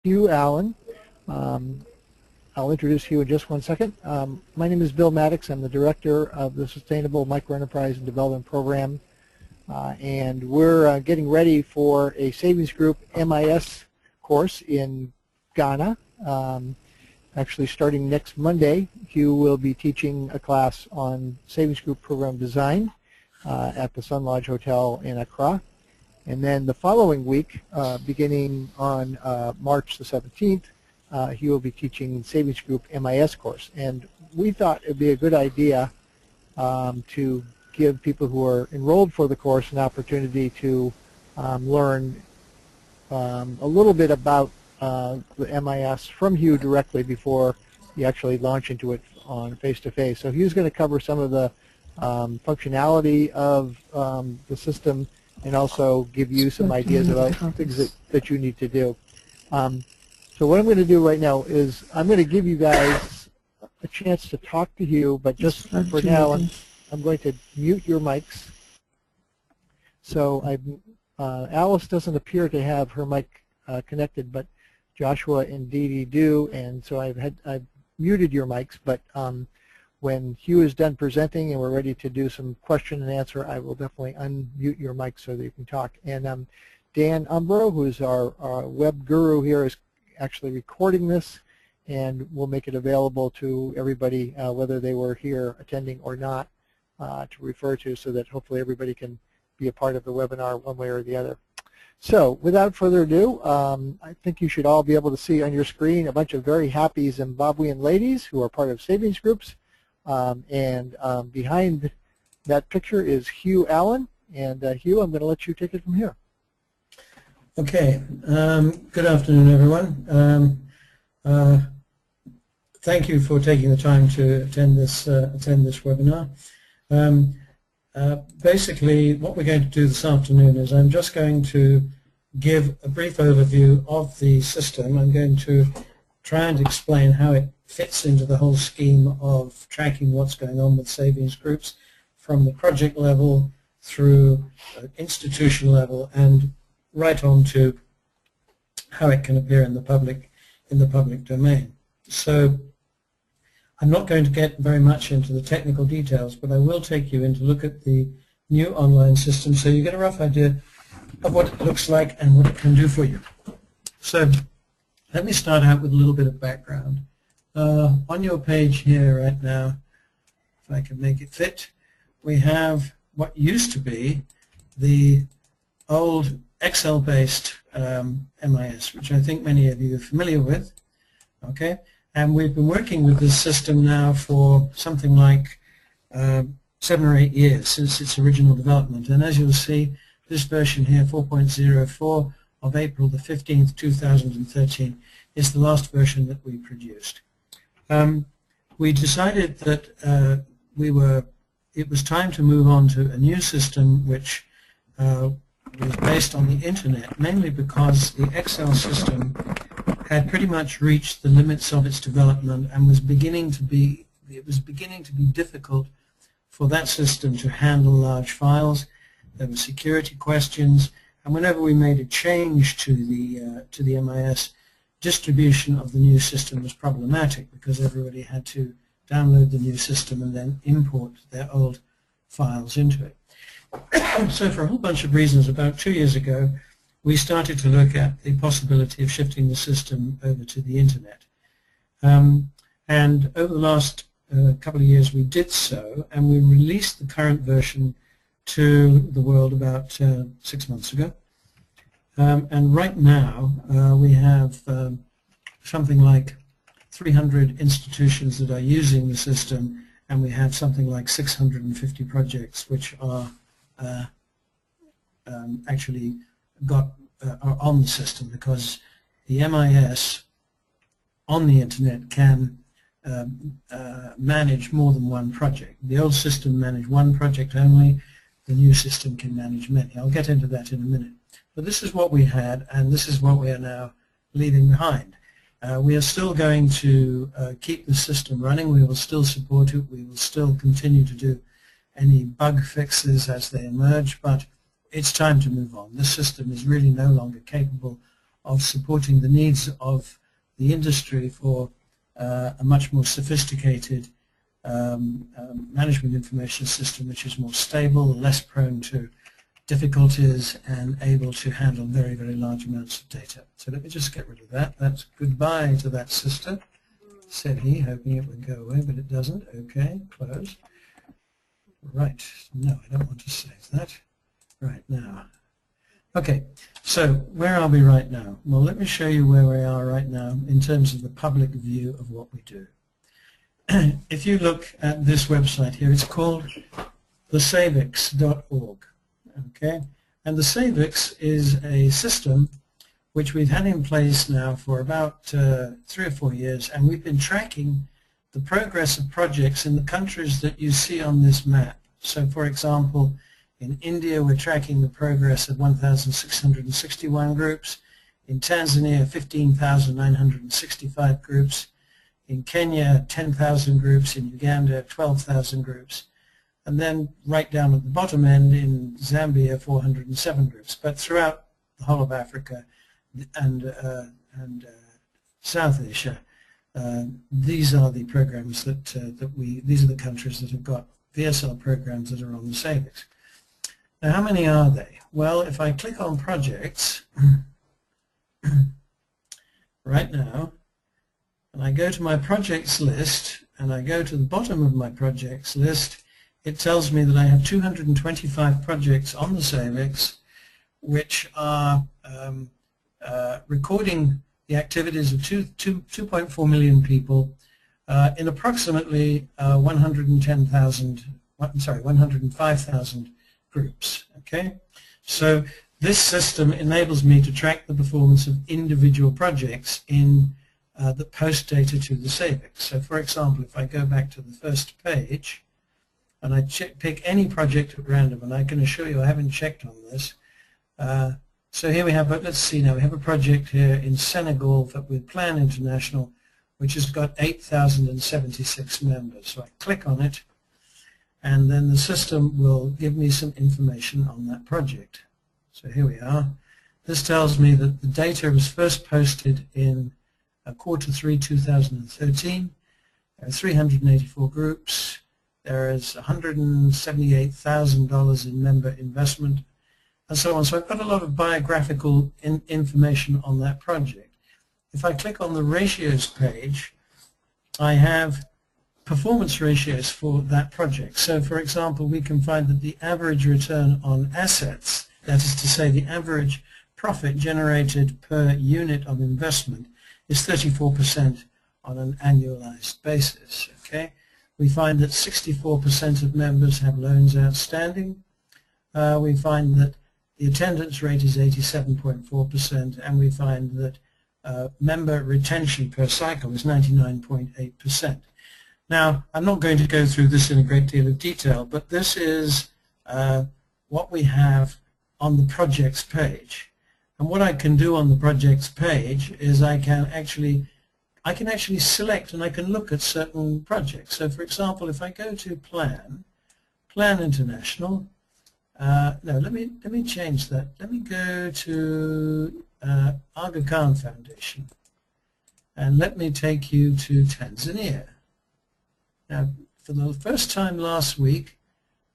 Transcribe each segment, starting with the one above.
Hugh Allen. I'll introduce Hugh in just one second. My name is Bill Maddox. I'm the director of the Sustainable Microenterprise and Development Program. And we're getting ready for a Savings Group MIS course in Ghana. Actually starting next Monday, Hugh will be teaching a class on Savings Group program design at the Sun Lodge Hotel in Accra. And then the following week, beginning on March the 17th, he will be teaching Savings Group MIS course. And we thought it would be a good idea to give people who are enrolled for the course an opportunity to learn a little bit about the MIS from Hugh directly before you actually launch into it on face-to-face. So Hugh's going to cover some of the functionality of the system and also give you some ideas about things that you need to do. So what I'm going to do right now is I'm going to give you guys a chance to talk to Hugh, but just for now I'm going to mute your mics. So Alice doesn't appear to have her mic connected, but Joshua and Dee Dee do, and so I've muted your mics, but when Hugh is done presenting and we're ready to do some question and answer, I will definitely unmute your mic so that you can talk. And Dan Umbro, who's our web guru here, is actually recording this, and we'll make it available to everybody, whether they were here attending or not, to refer to, so that hopefully everybody can be a part of the webinar one way or the other. So without further ado, I think you should all be able to see on your screen a bunch of very happy Zimbabwean ladies who are part of savings groups. And behind that picture is Hugh Allen. And Hugh, I'm going to let you take it from here. Okay. Good afternoon, everyone. Thank you for taking the time to attend this webinar. Basically, what we're going to do this afternoon is I'm just going to give a brief overview of the system. I'm going to try and explain how it fits into the whole scheme of tracking what's going on with savings groups from the project level through institution level and right on to how it can appear in the public domain. So I'm not going to get very much into the technical details, but I will take you in to look at the new online system so you get a rough idea of what it looks like and what it can do for you. So let me start out with a little bit of background. On your page here right now, if I can make it fit, we have what used to be the old Excel-based MIS, which I think many of you are familiar with. Okay, and we've been working with this system now for something like 7 or 8 years since its original development. And as you'll see, this version here, 4.04 of April the 15th, 2013, is the last version that we produced. We decided that it was time to move on to a new system which was based on the internet, mainly because the Excel system had pretty much reached the limits of its development and was beginning to be difficult for that system to handle large files. There were security questions, and whenever we made a change to the MIS, distribution of the new system was problematic because everybody had to download the new system and then import their old files into it. So for a whole bunch of reasons, about 2 years ago, we started to look at the possibility of shifting the system over to the internet. And over the last couple of years we did so, and we released the current version to the world about 6 months ago. And right now we have something like 300 institutions that are using the system, and we have something like 650 projects which are actually are on the system, because the MIS on the internet can manage more than one project. The old system managed one project only. The new system can manage many. I'll get into that in a minute. But this is what we had, and this is what we are now leaving behind. We are still going to keep the system running. We will still support it. We will still continue to do any bug fixes as they emerge, but it's time to move on. This system is really no longer capable of supporting the needs of the industry for a much more sophisticated management information system, which is more stable, less prone to difficulties, and able to handle very, very large amounts of data. So let me just get rid of that. That's goodbye to that sister, said he, hoping it would go away, but it doesn't. Okay, close. Right, no, I don't want to save that. Right now. Okay, so where are we right now? Well, let me show you where we are right now in terms of the public view of what we do. If you look at this website here, it's called thesavix.org. Okay, and the SAVIX is a system which we've had in place now for about 3 or 4 years, and we've been tracking the progress of projects in the countries that you see on this map. So, for example, in India, we're tracking the progress of 1,661 groups. In Tanzania, 15,965 groups. In Kenya, 10,000 groups. In Uganda, 12,000 groups. And then right down at the bottom end in Zambia, 407 groups. But throughout the whole of Africa and South Asia, these are the programs these are the countries that have got VSL programs that are on the SAVIX. Now, how many are they? Well, if I click on projects right now, and I go to my projects list, and I go to the bottom of my projects list, it tells me that I have 225 projects on the SAVIX which are recording the activities of 2.4 million people in approximately 105,000 groups. Okay, so this system enables me to track the performance of individual projects in that post data to the SAVIX. So, for example, if I go back to the first page and I pick any project at random, and I can assure you I haven't checked on this. So here we have, let's see now, we have a project here in Senegal that with Plan International, which has got 8,076 members. So I click on it, and then the system will give me some information on that project. So here we are. This tells me that the data was first posted in Q3 2013. There are 384 groups. There is $178,000 in member investment, and so on. So I've got a lot of biographical information on that project. If I click on the ratios page, I have performance ratios for that project. So, for example, we can find that the average return on assets, that is to say the average profit generated per unit of investment, is 34% on an annualized basis. Okay, we find that 64% of members have loans outstanding. We find that the attendance rate is 87.4%, and we find that member retention per cycle is 99.8%. Now, I'm not going to go through this in a great deal of detail, but this is what we have on the projects page. And what I can do on the projects page is I can actually select and I can look at certain projects. So, for example, if I go to Plan International, no, let me change that. Let me go to Aga Khan Foundation, and let me take you to Tanzania. Now, for the first time last week,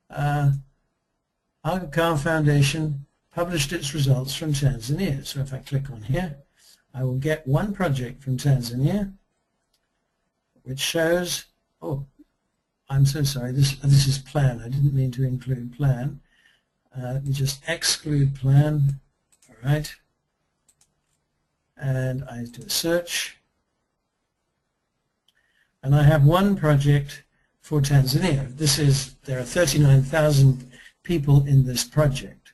Aga Khan Foundation published its results from Tanzania. So if I click on here, I will get one project from Tanzania, which shows, oh, I'm so sorry, this is Plan. I didn't mean to include Plan. Let me just exclude Plan, all right, and I do a search, and I have one project for Tanzania. There are 39,000 people in this project.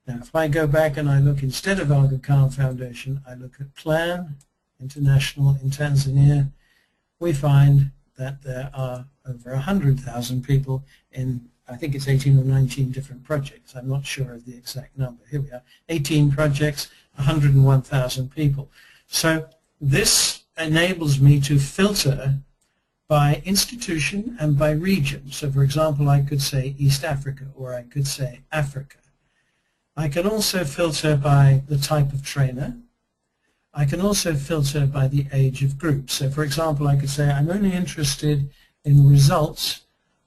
Now, if I go back and I look, instead of Aga Khan Foundation, I look at Plan International in Tanzania, we find that there are over 100,000 people in, I think it's 18 or 19 different projects. I'm not sure of the exact number. Here we are, 18 projects, 101,000 people. So this enables me to filter by institution and by region. So, for example, I could say East Africa, or I could say Africa. I can also filter by the type of trainer. I can also filter by the age of groups. So for example, I could say I'm only interested in results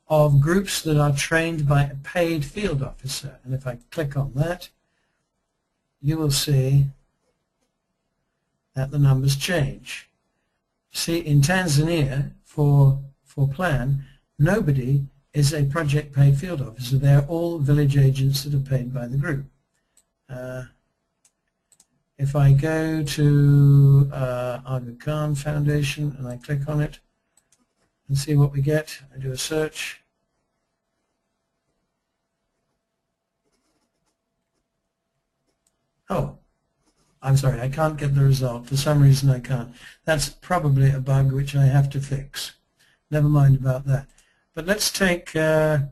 of groups that are trained by a paid field officer. And if I click on that, you will see that the numbers change. See, in Tanzania, for plan, nobody is a project paid field officer. They're all village agents that are paid by the group. If I go to Aga Khan Foundation and I click on it and see what we get, I do a search. Oh, I'm sorry, I can't get the result. For some reason I can't. That's probably a bug which I have to fix. Never mind about that. But let's take Catholic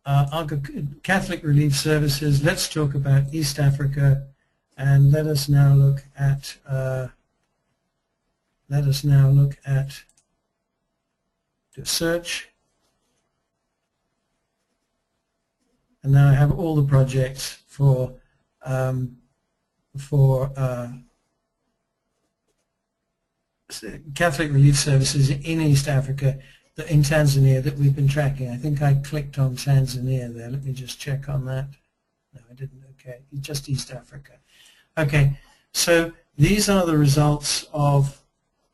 Relief Services. Let's talk about East Africa, and let us now look at do a search. And now I have all the projects for Catholic Relief Services in East Africa, in Tanzania, that we've been tracking. I think I clicked on Tanzania there. Let me just check on that. No, I didn't. Okay, just East Africa. Okay, so these are the results of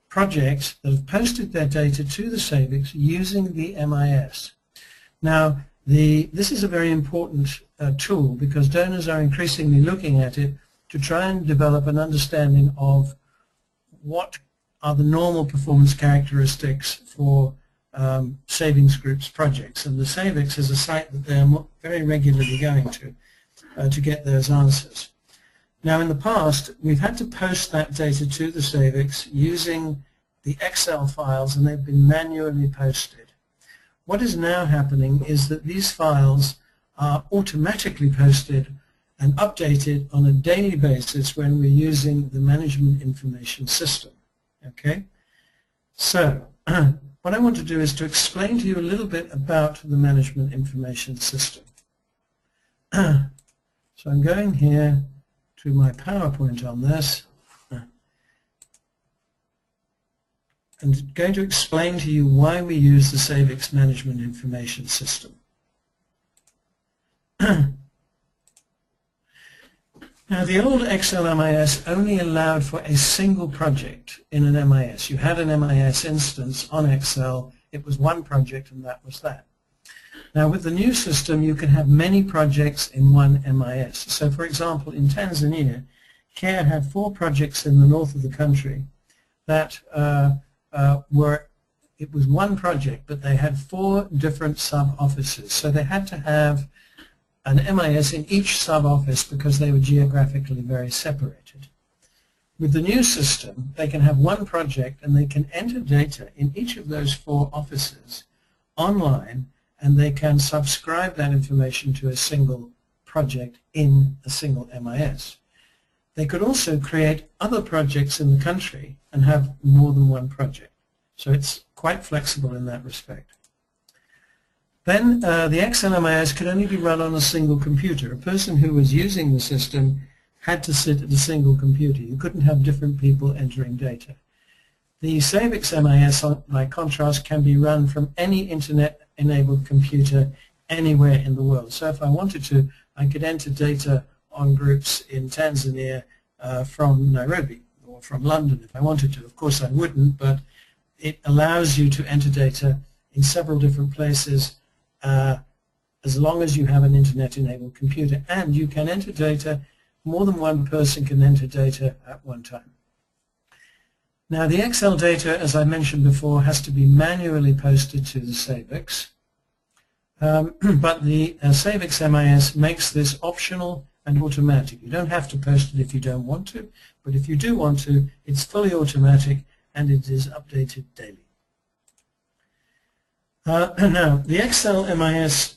projects that have posted their data to the SAVIX using the MIS. Now, this is a very important tool because donors are increasingly looking at it to try and develop an understanding of what are the normal performance characteristics for savings groups projects. And the SAVIX is a site that they are very regularly going to get those answers. Now, in the past, we've had to post that data to the SAVIX using the Excel files, and they've been manually posted. What is now happening is that these files are automatically posted and updated on a daily basis when we're using the management information system. Okay? So, what I want to do is to explain to you a little bit about the management information system. So I'm going here to my PowerPoint on this and going to explain to you why we use the SAVIX management information system. Now, the old Excel MIS only allowed for a single project in an MIS. You had an MIS instance on Excel. It was one project, and that was that. Now, with the new system, you can have many projects in one MIS. So, for example, in Tanzania, CARE had 4 projects in the north of the country that it was one project, but they had 4 different sub-offices. So they had to have an MIS in each sub-office because they were geographically very separated. With the new system, they can have one project and they can enter data in each of those 4 offices online, and they can subscribe that information to a single project in a single MIS. They could also create other projects in the country and have more than one project. So it's quite flexible in that respect. Then the Excel MIS could only be run on a single computer. A person who was using the system had to sit at a single computer. You couldn't have different people entering data. The SAVIX MIS, by contrast, can be run from any internet-enabled computer anywhere in the world. So if I wanted to, I could enter data on groups in Tanzania from Nairobi or from London if I wanted to. Of course I wouldn't, but it allows you to enter data in several different places as long as you have an internet-enabled computer, and you can enter data, more than one person can enter data at one time. Now, the Excel data, as I mentioned before, has to be manually posted to the SAVIX, but the SAVIX MIS makes this optional and automatic. You don't have to post it if you don't want to, but if you do want to, it's fully automatic and it is updated daily. Now, the Excel MIS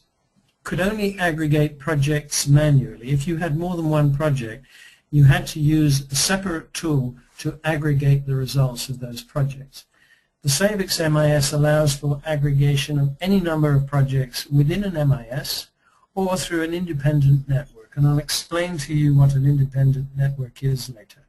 could only aggregate projects manually. If you had more than one project, you had to use a separate tool to aggregate the results of those projects. The SAVIX MIS allows for aggregation of any number of projects within an MIS or through an independent network, and I'll explain to you what an independent network is later.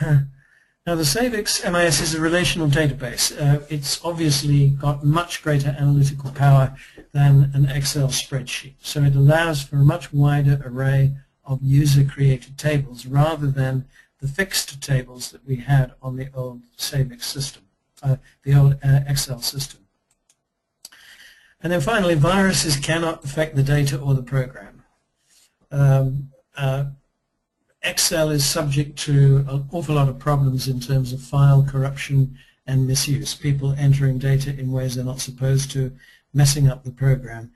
Now the SAVIX MIS is a relational database. It's obviously got much greater analytical power than an Excel spreadsheet. So it allows for a much wider array of user-created tables rather than the fixed tables that we had on the old SAVIX system, the old Excel system. And then finally, viruses cannot affect the data or the program. Excel is subject to an awful lot of problems in terms of file corruption and misuse, people entering data in ways they're not supposed to, messing up the program.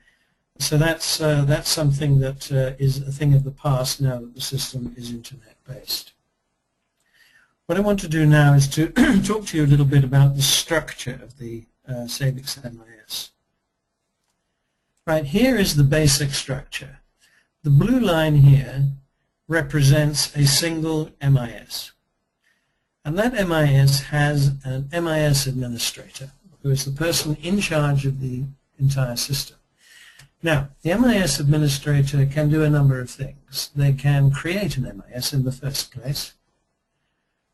So that's something that is a thing of the past now that the system is Internet-based. What I want to do now is to talk to you a little bit about the structure of the SAVIX MIS. Right, here is the basic structure. The blue line here represents a single MIS. And that MIS has an MIS administrator, who is the person in charge of the entire system. Now, the MIS administrator can do a number of things. They can create an MIS in the first place.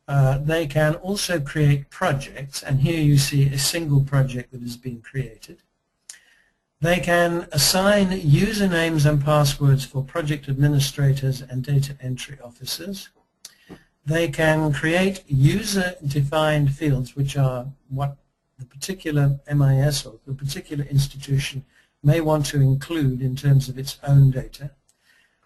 They can also create projects, and here you see a single project that has been created. They can assign usernames and passwords for project administrators and data entry officers. They can create user-defined fields, which are what the particular MIS or the particular institution may want to include in terms of its own data.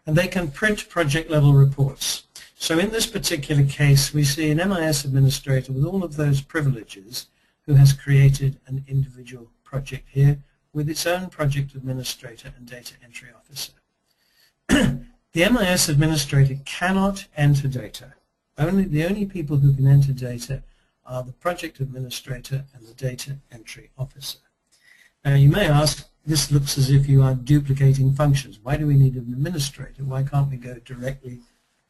And they can print project-level reports. So in this particular case, we see an MIS administrator with all of those privileges who has created an individual project here with its own project administrator and data entry officer. The MIS administrator cannot enter data. The only people who can enter data are the project administrator and the data entry officer. Now you may ask, this looks as if you are duplicating functions. Why do we need an administrator? Why can't we go directly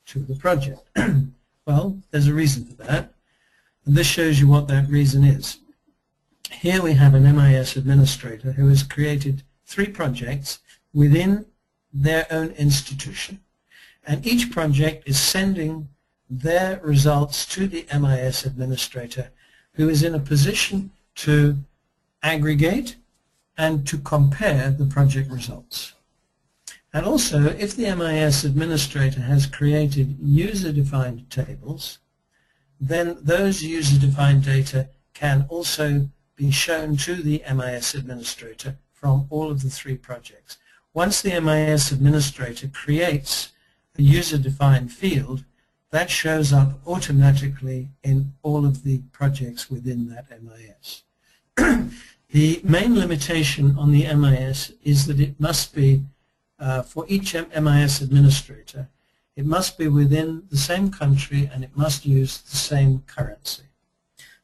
to the project? Well, there's a reason for that, and this shows you what that reason is. Here we have an MIS administrator who has created 3 projects within their own institution, and each project is sending their results to the MIS administrator, who is in a position to aggregate and to compare the project results. And also, if the MIS administrator has created user-defined tables, then those user-defined data can also be shown to the MIS administrator from all of the 3 projects. Once the MIS administrator creates a user-defined field, that shows up automatically in all of the projects within that MIS. The main limitation on the MIS is that it must be, for each MIS administrator, it must be within the same country and it must use the same currency.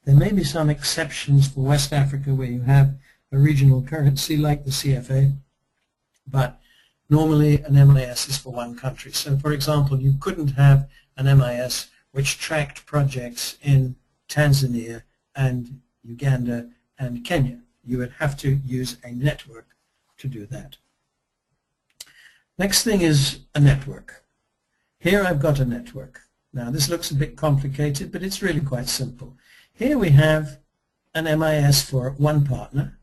There may be some exceptions for West Africa where you have a regional currency like the CFA, but normally an MIS is for one country. So for example, you couldn't have an MIS which tracked projects in Tanzania and Uganda and Kenya. You would have to use a network to do that. Next thing is a network. Here I've got a network. Now this looks a bit complicated, but it's really quite simple. Here we have an MIS for one partner.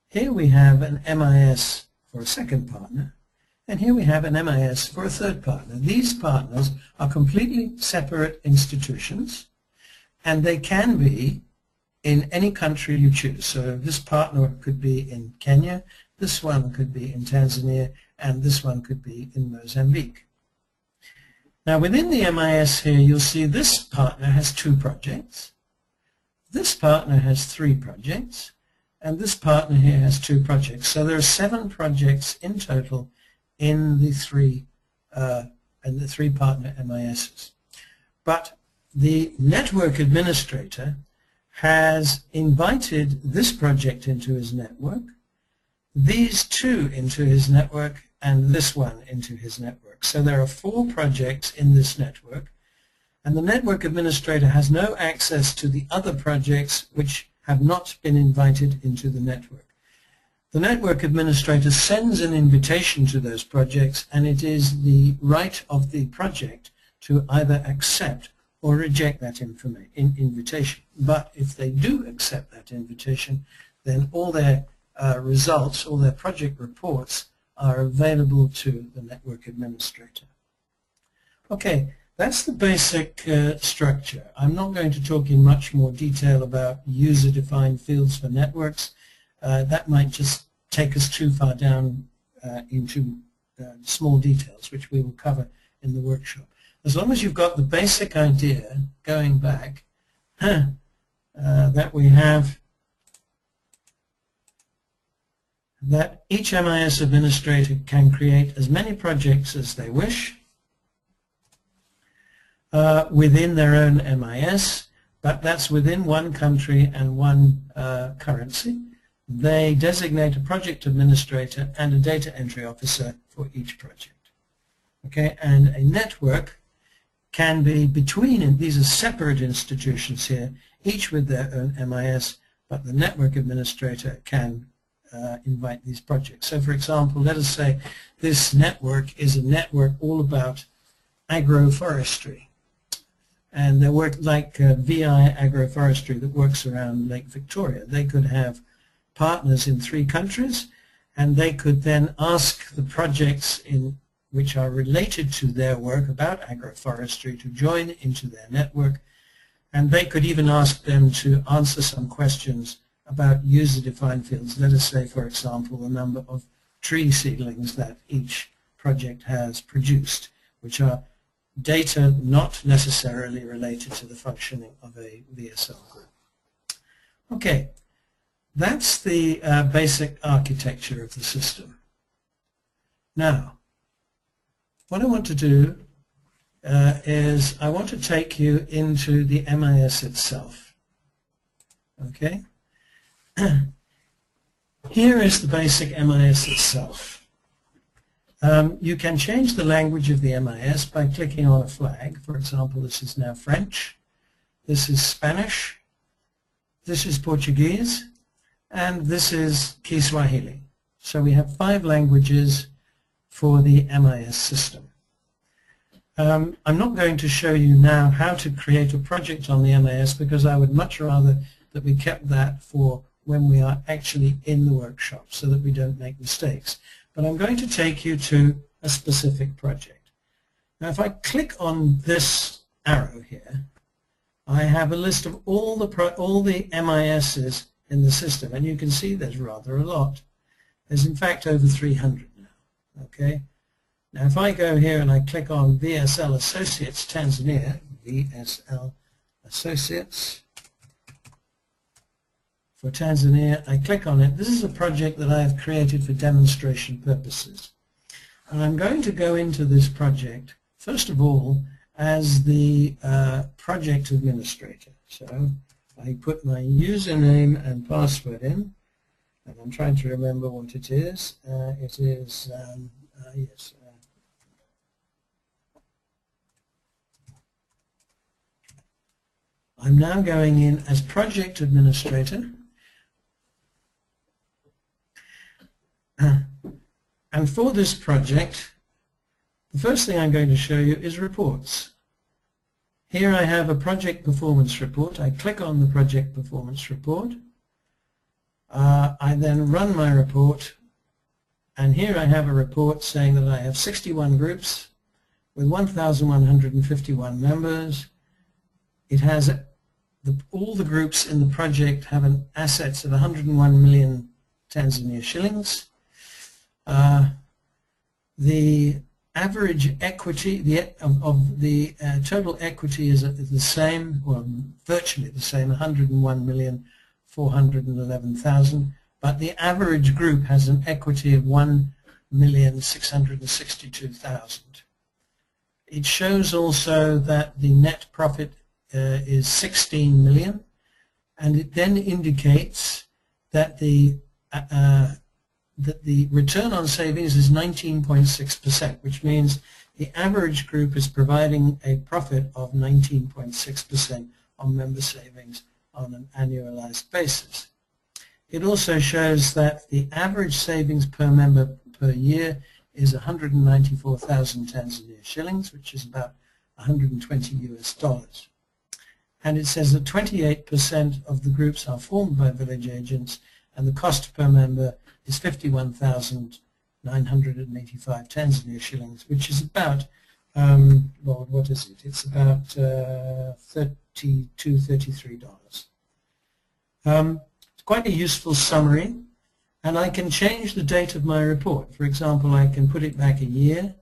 Here we have an MIS for a second partner. And here we have an MIS for a third partner. These partners are completely separate institutions, and they can be in any country you choose. So this partner could be in Kenya, this one could be in Tanzania, and this one could be in Mozambique. Now within the MIS here, you'll see this partner has 2 projects. This partner has 3 projects, and this partner here has 2 projects. So there are 7 projects in total in the 3 partner MISs. But the network administrator has invited this project into his network, these 2 into his network, and this one into his network. So there are 4 projects in this network, and the network administrator has no access to the other projects which have not been invited into the network. The network administrator sends an invitation to those projects, and it is the right of the project to either accept or reject that invitation. But if they do accept that invitation, then all their results, all their project reports are available to the network administrator. Okay, that's the basic structure. I'm not going to talk in much more detail about user-defined fields for networks. That might just take us too far down into small details, which we will cover in the workshop. As long as you've got the basic idea going back that we have that each MIS administrator can create as many projects as they wish within their own MIS, but that's within one country and one currency. They designate a project administrator and a data entry officer for each project. Okay, and a network can be between, and these are separate institutions here, each with their own MIS, but the network administrator can invite these projects. So for example, let us say this network is a network all about agroforestry. And they work like VI Agroforestry that works around Lake Victoria. They could have partners in 3 countries, and they could then ask the projects which are related to their work about agroforestry to join into their network, and they could even ask them to answer some questions about user-defined fields. Let us say, for example, the number of tree seedlings that each project has produced, which are data not necessarily related to the functioning of a VSL group. Okay, that's the basic architecture of the system. Now, what I want to do is I want to take you into the MIS itself. Okay? Here is the basic MIS itself. You can change the language of the MIS by clicking on a flag. For example, this is now French, this is Spanish, this is Portuguese, and this is Kiswahili. So we have 5 languages for the MIS system. I'm not going to show you now how to create a project on the MIS because I would much rather that we kept that for when we are actually in the workshop so that we don't make mistakes. But I'm going to take you to a specific project. Now if I click on this arrow here, I have a list of all the MISs in the system, and you can see there's rather a lot. There's in fact over 300 now. Okay. Now if I go here and I click on VSL Associates Tanzania, VSL Associates for Tanzania, I click on it. This is a project that I have created for demonstration purposes. And I'm going to go into this project, first of all, as the project administrator. So I put my username and password in, and I'm trying to remember what it is. It is, yes. I'm now going in as project administrator. And for this project, the first thing I'm going to show you is reports. Here I have a project performance report. I click on the project performance report. I then run my report, and here I have a report saying that I have 61 groups with 1,151 members. It has all the groups in the project have an assets of 101 million Tanzania shillings. The average equity of the total equity is the same, well, virtually the same, 101,411,000, but the average group has an equity of 1,662,000. It shows also that the net profit is 16 million, and it then indicates that the return on savings is 19.6%, which means the average group is providing a profit of 19.6% on member savings on an annualized basis. It also shows that the average savings per member per year is 194,000 Tanzania shillings, which is about 120 US dollars. and it says that 28% of the groups are formed by village agents, and the cost per member is 51,985 Tanzania shillings, which is about, well, what is it? It's about $32, $33. It's quite a useful summary, and I can change the date of my report. For example, I can put it back a year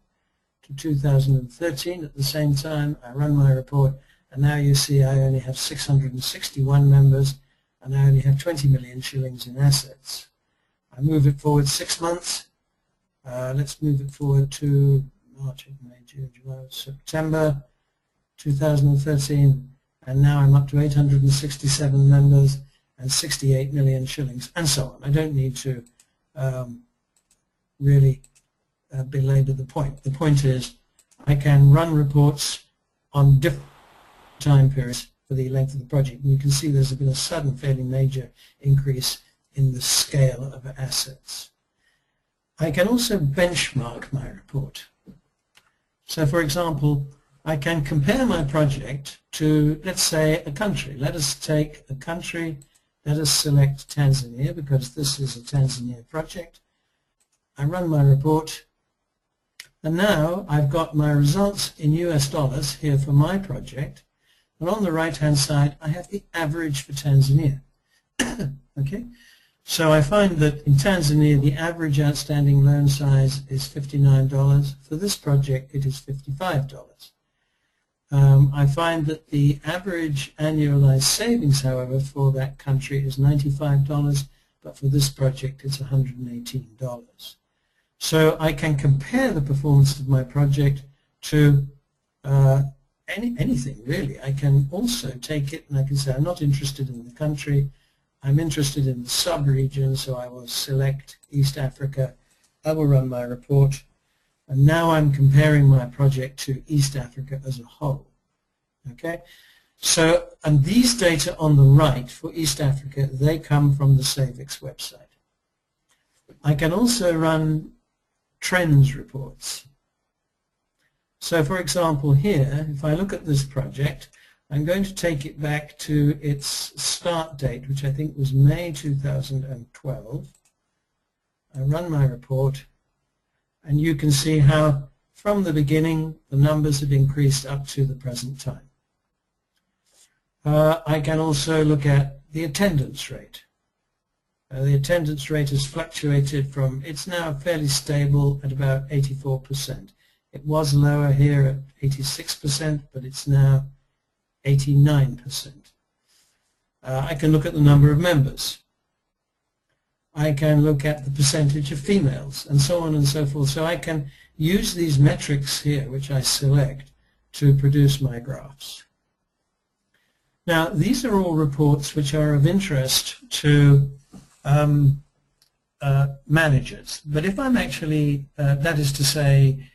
to 2013. At the same time, I run my report, and now you see I only have 661 members, and I only have 20 million shillings in assets. I move it forward 6 months. Let's move it forward to March, May, June, July, September 2013, and now I'm up to 867 members and 68 million shillings, and so on. I don't need to really belabor the point. The point is I can run reports on different time periods for the length of the project. And you can see there's been a sudden, fairly major increase in the scale of assets. I can also benchmark my report. So, for example, I can compare my project to, let's say, a country. Let us take a country. Let us select Tanzania, because this is a Tanzania project. I run my report, and now I've got my results in US dollars here for my project. And on the right-hand side, I have the average for Tanzania. Okay, so I find that in Tanzania, the average outstanding loan size is $59. For this project, it is $55. I find that the average annualized savings, however, for that country is $95, but for this project, it's $118. So I can compare the performance of my project to anything, really. I can also take it and I can say I'm not interested in the country, I'm interested in the sub-region, so I will select East Africa, I will run my report, and now I'm comparing my project to East Africa as a whole. Okay, so, and these data on the right for East Africa, they come from the SAVEX website. I can also run trends reports. So, for example, here, if I look at this project, I'm going to take it back to its start date, which I think was May 2012. I run my report, and you can see how from the beginning the numbers have increased up to the present time. I can also look at the attendance rate. The attendance rate has fluctuated from, it's now fairly stable at about 84%. It was lower here at 86%, but it's now 89%. I can look at the number of members. I can look at the percentage of females, and so on and so forth. So I can use these metrics here, which I select, to produce my graphs. Now, these are all reports which are of interest to managers. But if I'm actually, that is to say,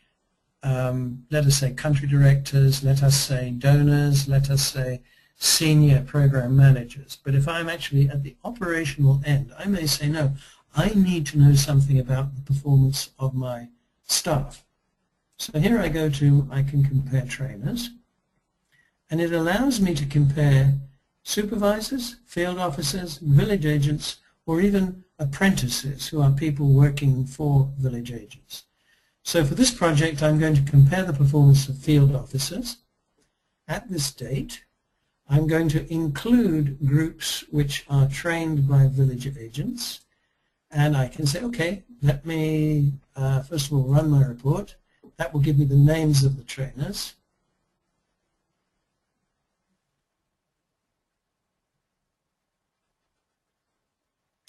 let us say country directors, let us say donors, let us say senior program managers. But if I'm actually at the operational end, I may say, no, I need to know something about the performance of my staff. So here I go to, I can compare trainers, and it allows me to compare supervisors, field officers, village agents, or even apprentices who are people working for village agents. So for this project, I'm going to compare the performance of field officers. At this date, I'm going to include groups which are trained by village agents, and I can say, okay, let me first of all run my report. That will give me the names of the trainers.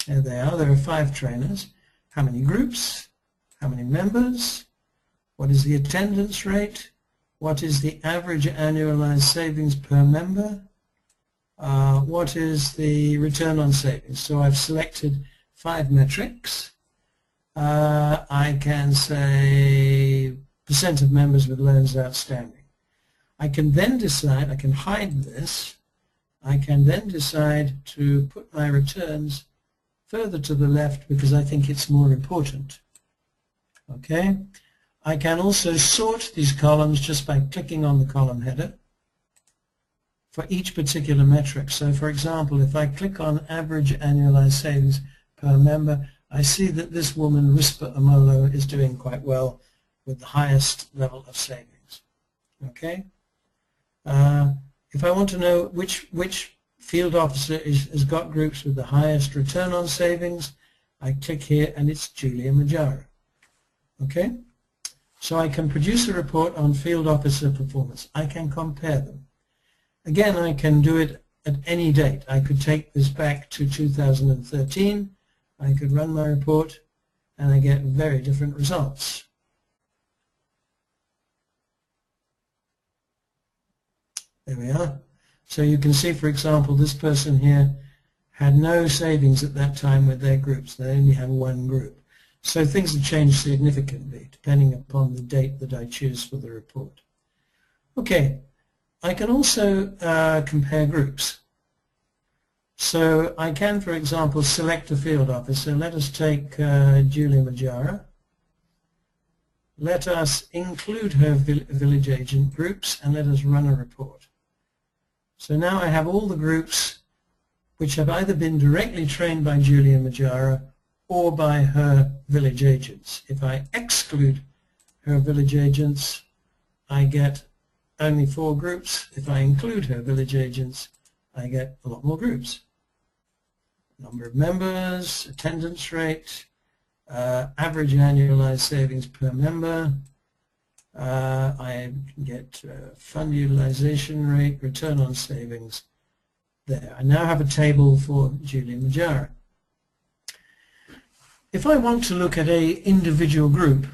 There they are. There are 5 trainers. How many groups? How many members? What is the attendance rate? What is the average annualized savings per member? What is the return on savings? So I've selected 5 metrics. I can say percent of members with loans outstanding. I can then decide, I can hide this. I can then decide to put my returns further to the left because I think it's more important. Okay. I can also sort these columns just by clicking on the column header. for each particular metric. So for example, if I click on average annualized savings per member, I see that this woman, Rispa Amolo, is doing quite well with the highest level of savings. Okay? If I want to know which field officer has got groups with the highest return on savings, I click here and it's Julia Majara. Okay? So I can produce a report on field officer performance. I can compare them. Again, I can do it at any date. I could take this back to 2013. I could run my report and I get very different results. There we are. So you can see, for example, this person here had no savings at that time with their groups. They only have one group. So things have changed significantly depending upon the date that I choose for the report. Okay, I can also compare groups. So I can, for example, select a field officer. Let us take Julia Majara. Let us include her village agent groups and let us run a report. So now I have all the groups which have either been directly trained by Julia Majara or by her village agents. If I exclude her village agents, I get only 4 groups. If I include her village agents, I get a lot more groups. Number of members, attendance rate, average annualized savings per member. I get fund utilization rate, return on savings. There. I now have a table for Julia Majara. If I want to look at an individual group,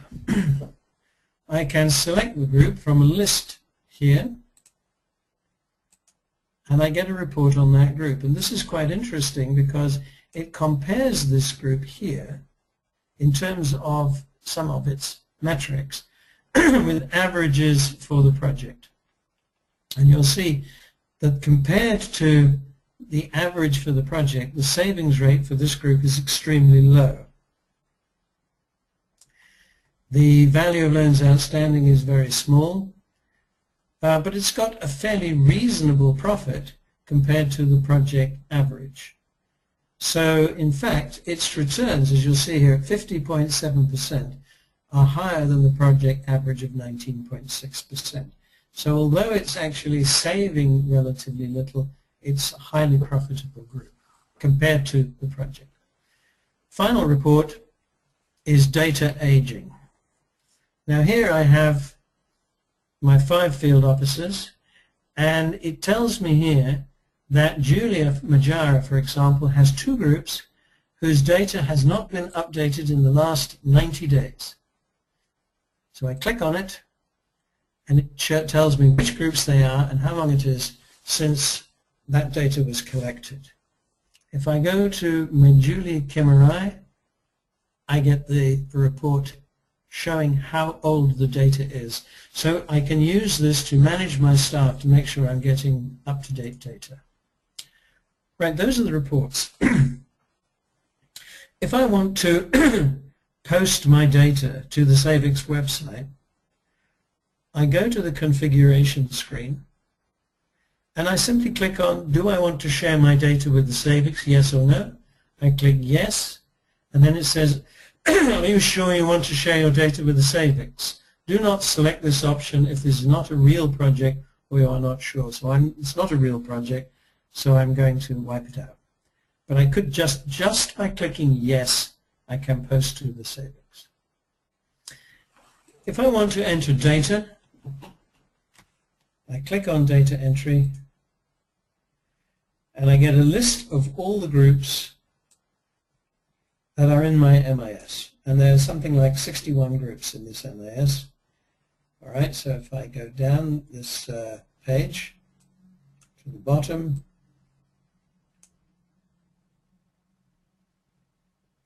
I can select the group from a list here, and I get a report on that group. And this is quite interesting because it compares this group here in terms of some of its metrics with averages for the project. And you'll see that compared to the average for the project, the savings rate for this group is extremely low. The value of loans outstanding is very small, but it's got a fairly reasonable profit compared to the project average. So in fact, its returns, as you'll see here, at 50.7% are higher than the project average of 19.6%. So although it's actually saving relatively little, it's a highly profitable group compared to the project. Final report is data aging. Now here I have my 5 field officers, and it tells me here that Julia Majara, for example, has 2 groups whose data has not been updated in the last 90 days. So I click on it, and it tells me which groups they are and how long it is since that data was collected. If I go to Julia Kimarai, I get the report showing how old the data is. So I can use this to manage my staff to make sure I'm getting up-to-date data. Right, those are the reports. If I want to post my data to the SAVIX website, I go to the configuration screen and I simply click on, do I want to share my data with the SAVIX, yes or no? I click yes, and then it says, are you sure you want to share your data with the SAVIX? Do not select this option if this is not a real project or you are not sure. So it's not a real project, so I'm going to wipe it out. But I could just by clicking yes, I can post to the SAVIX. If I want to enter data, I click on data entry, and I get a list of all the groups that are in my MIS. And there's something like 61 groups in this MIS. All right, so if I go down this page to the bottom,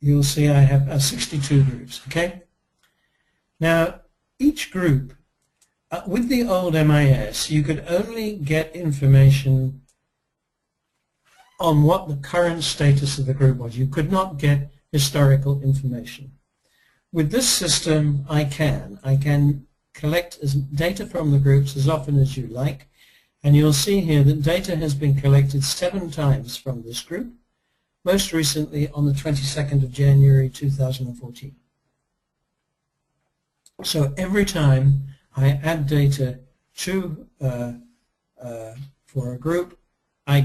you'll see I have 62 groups, okay? Now, each group, with the old MIS, you could only get information on what the current status of the group was. You could not get historical information. With this system, I can collect data from the groups as often as you like, And you'll see here that data has been collected 7 times from this group, most recently on the 22nd of January 2014. So every time I add data to for a group, I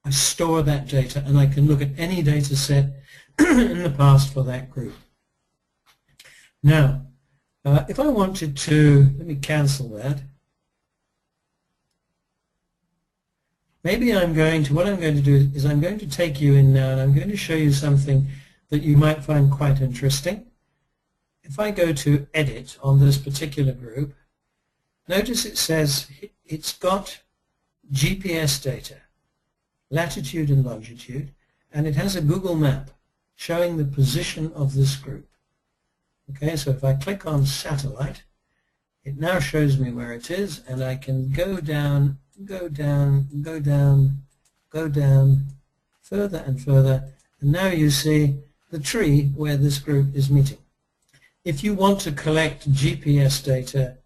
store that data, and I can look at any data set in the past for that group. Now, if I wanted to, let me cancel that. Maybe what I'm going to do is I'm going to take you in now and I'm going to show you something that you might find quite interesting. If I go to Edit on this particular group, notice it says it's got GPS data, latitude and longitude, and it has a Google map showing the position of this group. Okay, so if I click on satellite, it now shows me where it is, and I can go down, go down, go down, go down, further and further, and now you see the tree where this group is meeting. If you want to collect GPS data,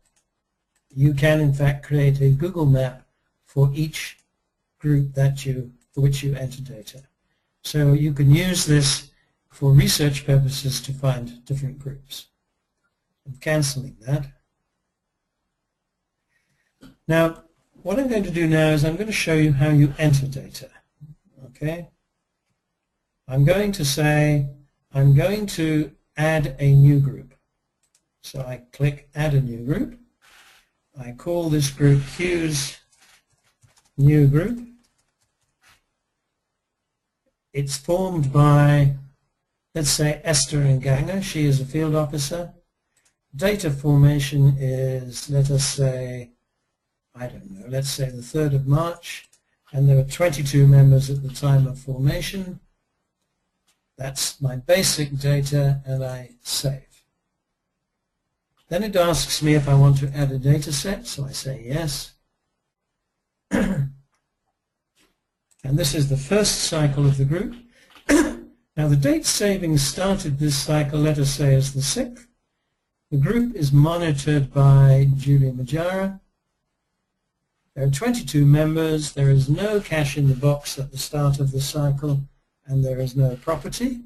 you can in fact create a Google map for each group for which you enter data. So you can use this for research purposes to find different groups. I'm cancelling that. Now, what I'm going to do now is I'm going to show you how you enter data. Okay? I'm going to say I'm going to add a new group. So I click Add a New Group. I call this group Hughes New Group. It's formed by, let's say, Esther Nganga. She is a field officer. Date of formation is, let us say, I don't know, let's say the 3rd of March, and there were 22 members at the time of formation. That's my basic data, and I save. Then it asks me if I want to add a data set, so I say yes. And this is the first cycle of the group. Now the date saving started this cycle, let us say, as the 6th. The group is monitored by Julia Majara. There are 22 members. There is no cash in the box at the start of the cycle, and there is no property.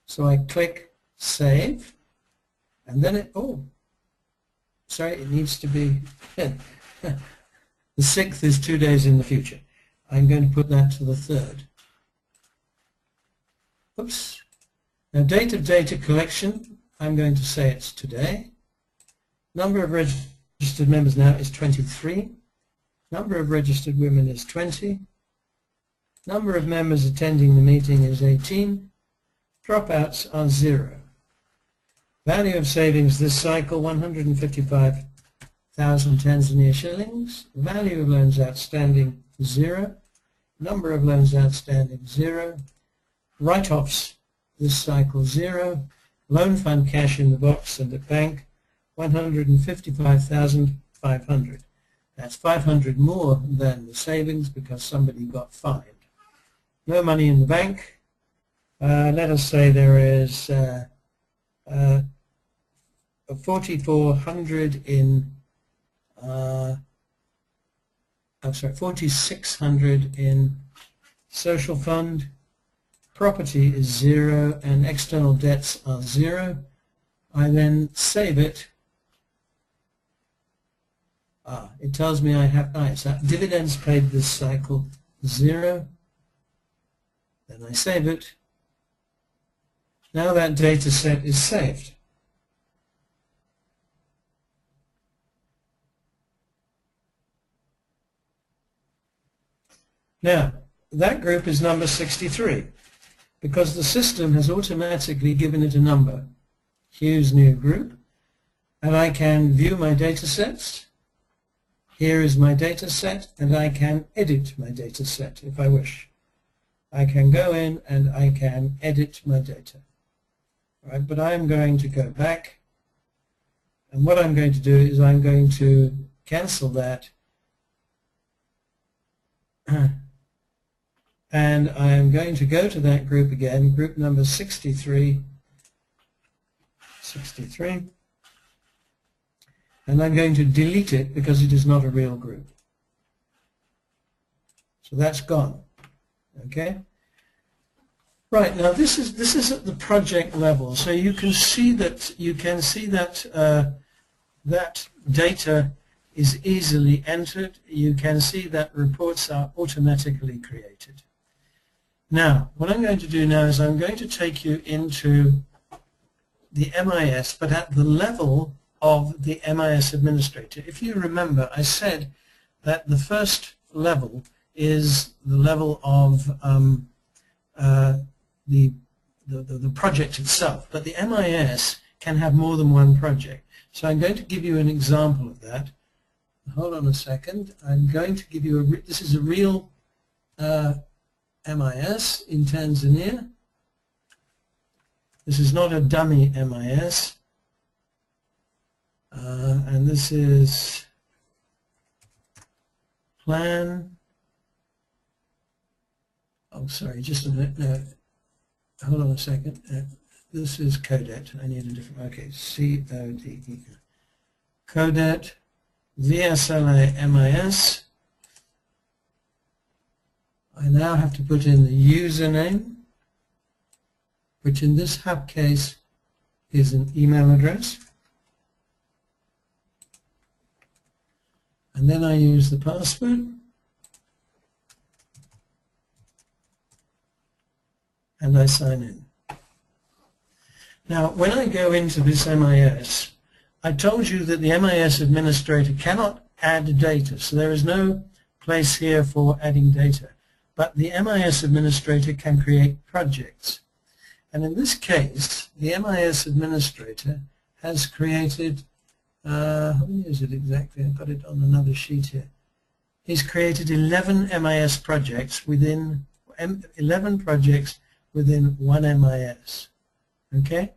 So I click Save, and then it needs to be, the 6th is 2 days in the future. I'm going to put that to the 3rd. Oops. Now date of data collection, I'm going to say it's today. Number of registered members now is 23. Number of registered women is 20. Number of members attending the meeting is 18. Dropouts are 0. Value of savings this cycle, 155,000 Tanzania shillings. Value of loans outstanding, 0. Number of loans outstanding, 0. Write-offs this cycle, 0. Loan fund cash in the box and at bank, 155,500. That's 500 more than the savings because somebody got fined. No money in the bank. Let us say there is 4,400 in, 4,600 in social fund. Property is 0 and external debts are 0. I then save it. It tells me I have dividends paid this cycle, 0. Then I save it. Now that data set is saved. Now, that group is number 63 because the system has automatically given it a number, Hughes New Group, and I can view my data sets. Here is my data set, and I can edit my data set if I wish. I can go in and I can edit my data. Right, but I'm going to go back, and what I'm going to do is I'm going to cancel that, and I'm going to go to that group again, group number 63, and I'm going to delete it because it is not a real group. So that's gone. Okay. Right, now this is at the project level, so you can see that that data is easily entered. You can see that reports are automatically created. Now, what I'm going to do now is I'm going to take you into the MIS, but at the level of the MIS administrator. If you remember, I said that the first level is the level of the project itself, but the MIS can have more than one project. So I'm going to give you an example of that. Hold on a second. I'm going to give you this is a real MIS in Tanzania. This is not a dummy MIS. And this is plan. Oh, sorry, just a minute. No, hold on a second. This is CODET. I need a different. Okay, C-O-D-E. CODET, VSLA MIS. I now have to put in the username, which in this hub case is an email address. And then I use the password. And I sign in. Now, when I go into this MIS, I told you that the MIS administrator cannot add data, so there is no place here for adding data. But the MIS administrator can create projects. And in this case, the MIS administrator has created, how many is it exactly? I've got it on another sheet here. He's created 11 MIS projects within, 11 projects within one MIS. Okay?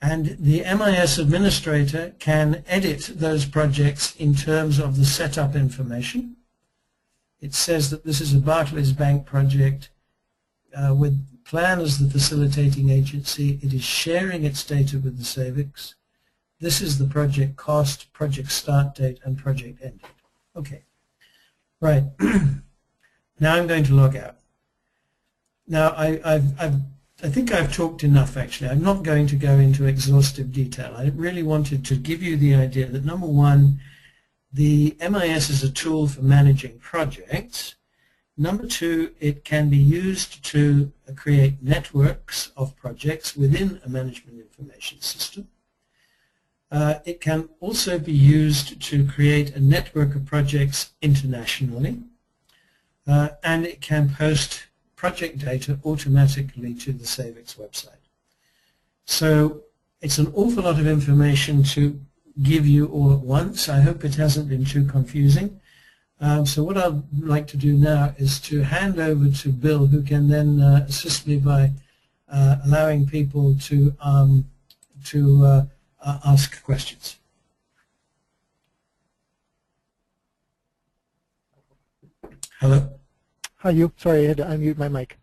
And the MIS administrator can edit those projects in terms of the setup information. It says that this is a Barclays Bank project with Plan as the facilitating agency. It is sharing its data with the SAVIX. This is the project cost, project start date, and project end date. Okay. Right. Now I'm going to log out. Now I think I've talked enough actually. I'm not going to go into exhaustive detail. I really wanted to give you the idea that number one, the MIS is a tool for managing projects. Number two, it can be used to create networks of projects within a management information system. It can also be used to create a network of projects internationally. And it can post project data automatically to the SAVIX website. So it's an awful lot of information to give you all at once. I hope it hasn't been too confusing. So what I'd like to do now is to hand over to Bill, who can then assist me by allowing people to ask questions. Hello? Hi, you. Sorry, I had to unmute my mic.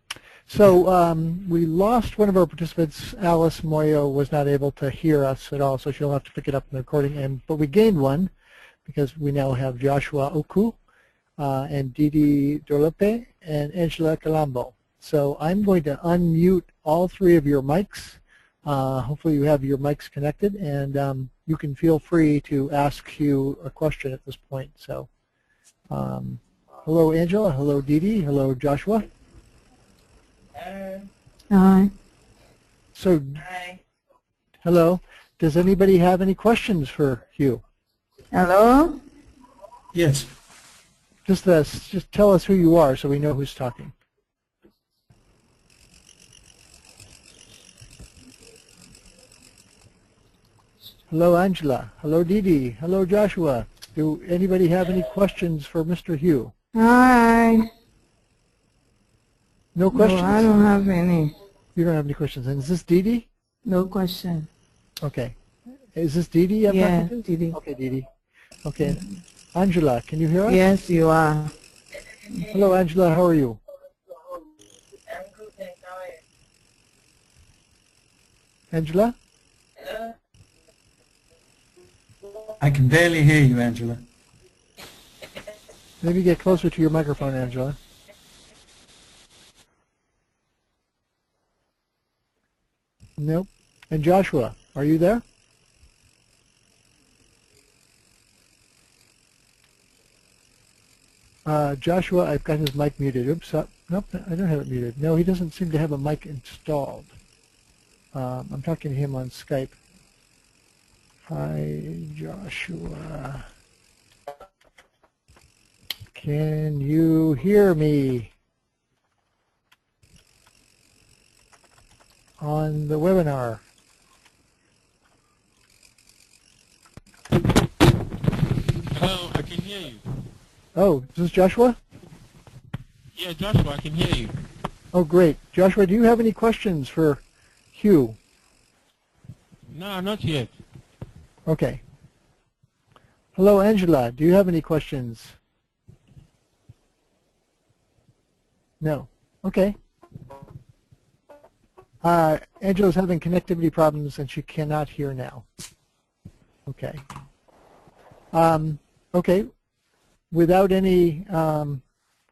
So we lost one of our participants. Alice Moyo was not able to hear us at all, so she'll have to pick it up in the recording. But we gained one because we now have Joshua Oku and Didi Dorlepe and Angela Calambo. So I'm going to unmute all three of your mics. Hopefully you have your mics connected, and you can feel free to ask Hugh a question at this point. So. Hello, Angela. Hello, Didi. Hello, Joshua. Hi. So, Hi. hello. Does anybody have any questions for Hugh? Hello? Yes. Just tell us who you are so we know who's talking. Hello, Angela. Hello, Didi. Hello, Joshua. Do anybody have any questions for Mr. Hugh? Hi. No questions? No, I don't have any. You don't have any questions. And is this Didi? No question. Okay. Is this Didi? Yeah, Didi. Okay, Didi. Okay. Angela, can you hear us? Yes, you are. Hello, Angela. How are you? I'm good, thanks. How are you? Angela? I can barely hear you, Angela. Maybe get closer to your microphone, Angela. Nope. And Joshua, are you there? Joshua, I've got his mic muted. Oops, nope, I don't have it muted. No, he doesn't seem to have a mic installed. I'm talking to him on Skype. Hi, Joshua. Can you hear me on the webinar? Hello, I can hear you. Oh, is this Joshua? Yeah, Joshua, I can hear you. Oh, great. Joshua, do you have any questions for Hugh? No, not yet. Okay. Hello, Angela. Do you have any questions? No. Okay. Angela's having connectivity problems and she cannot hear now. Okay. Okay. Without any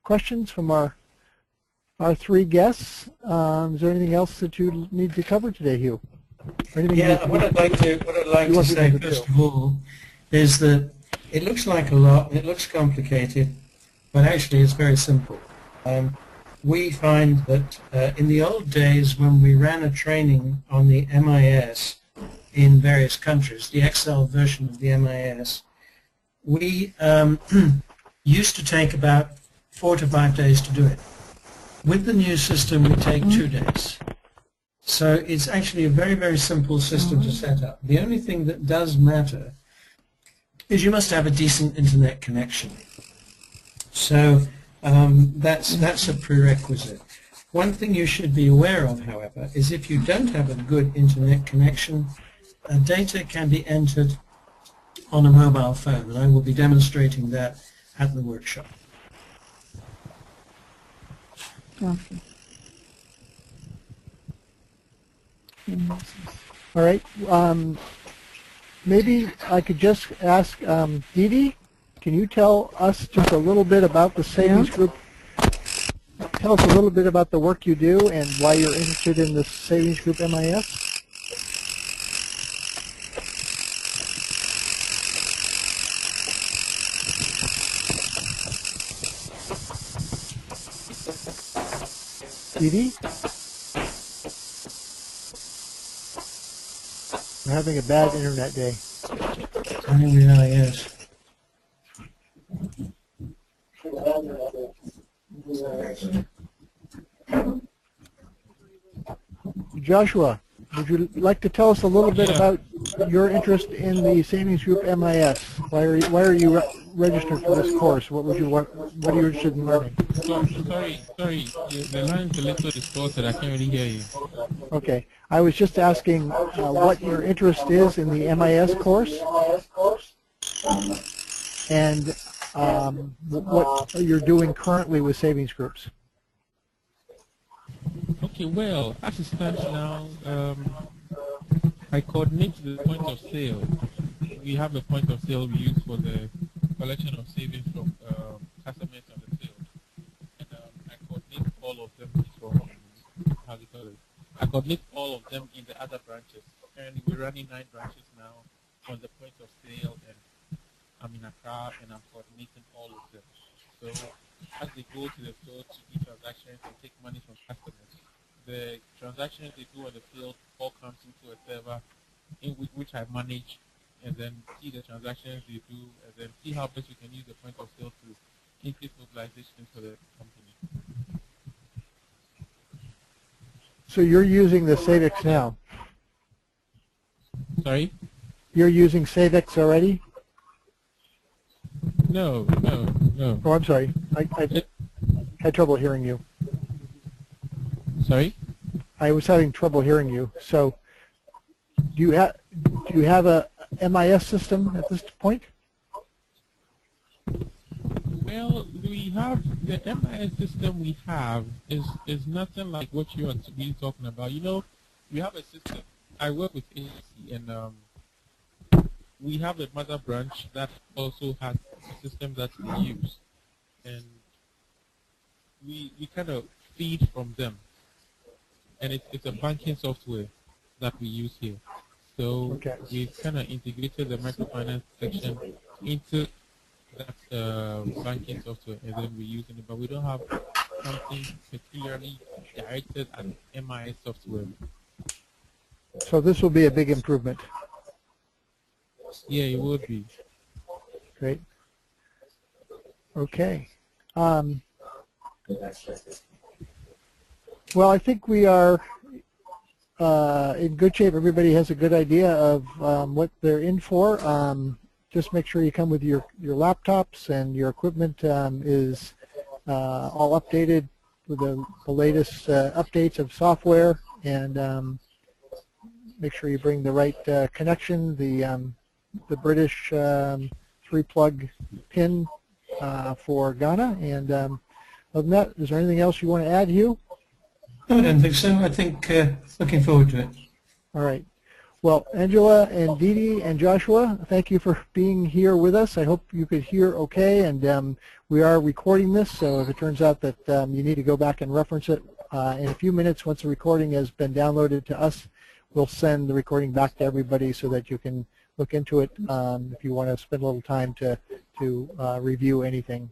questions from our three guests, is there anything else that you need to cover today, Hugh? Yeah, what I'd like to say first of all is that it looks like a lot and it looks complicated, but actually it's very simple. We find that in the old days when we ran a training on the MIS in various countries, the Excel version of the MIS, we used to take about 4 to 5 days to do it. With the new system, we take 2 days. So it's actually a very, very simple system to set up. The only thing that does matter is you must have a decent internet connection. So that's a prerequisite. One thing you should be aware of, however, is if you don't have a good internet connection, data can be entered on a mobile phone, and I will be demonstrating that at the workshop. Okay. All right. Maybe I could just ask Dee Dee, can you tell us just a little bit about the savings group? Tell us a little bit about the work you do and why you're interested in the savings group MIS. Dee Dee? We're having a bad internet day. I think we are, yes. Joshua, would you like to tell us a little bit about your interest in the savings group MIS? Why are you registered for this course? What are you interested in learning? Sorry, the line's a little distorted. I can't really hear you. Okay, I was just asking what your interest is in the MIS course and what you're doing currently with savings groups. Okay, well, as it stands now, I coordinate the point of sale. We have a point of sale we use for the collection of savings from customers on the field. And I coordinate all of them from, how do you call it? I coordinate all of them in the other branches. And we're running 9 branches now on the point of sale, and I'm in Accra and I'm coordinating all of them. So as they go to the field to do transactions and take money from customers, the transactions they do on the field all comes into a server in which I manage, and then see the transactions they do, and then see how best we can use the point of sale to increase mobilization for the company. So you're using the SAVEX now? Sorry? You're using SAVEX already? No. Oh, I'm sorry. I had trouble hearing you. Sorry? I was having trouble hearing you. So do you have a MIS system at this point? Well, we have the MIS system we have is nothing like what you are really talking about. You know, we have a system. I work with agency, and we have a mother branch that also has a system that we use, and we kind of feed from them, and it's a banking software that we use here. So Okay. we kind of integrated the microfinance section into that banking software, and then we're using it, but we don't have something particularly directed at MIS software. So this will be a big improvement. Yeah, it would be. Great. Okay. Well, I think we are in good shape. Everybody has a good idea of what they're in for. Just make sure you come with your laptops and your equipment is all updated with the laytest updates of software, and make sure you bring the right connection, the British 3-plug pin for Ghana. And other than that, is there anything else you want to add, Hugh? No, I don't think so. I think looking forward to it. All right. Well, Angela and Dee Dee and Joshua, thank you for being here with us. I hope you could hear okay, and we are recording this, so if it turns out that you need to go back and reference it in a few minutes, once the recording has been downloaded to us, we'll send the recording back to everybody so that you can look into it if you want to spend a little time to review anything.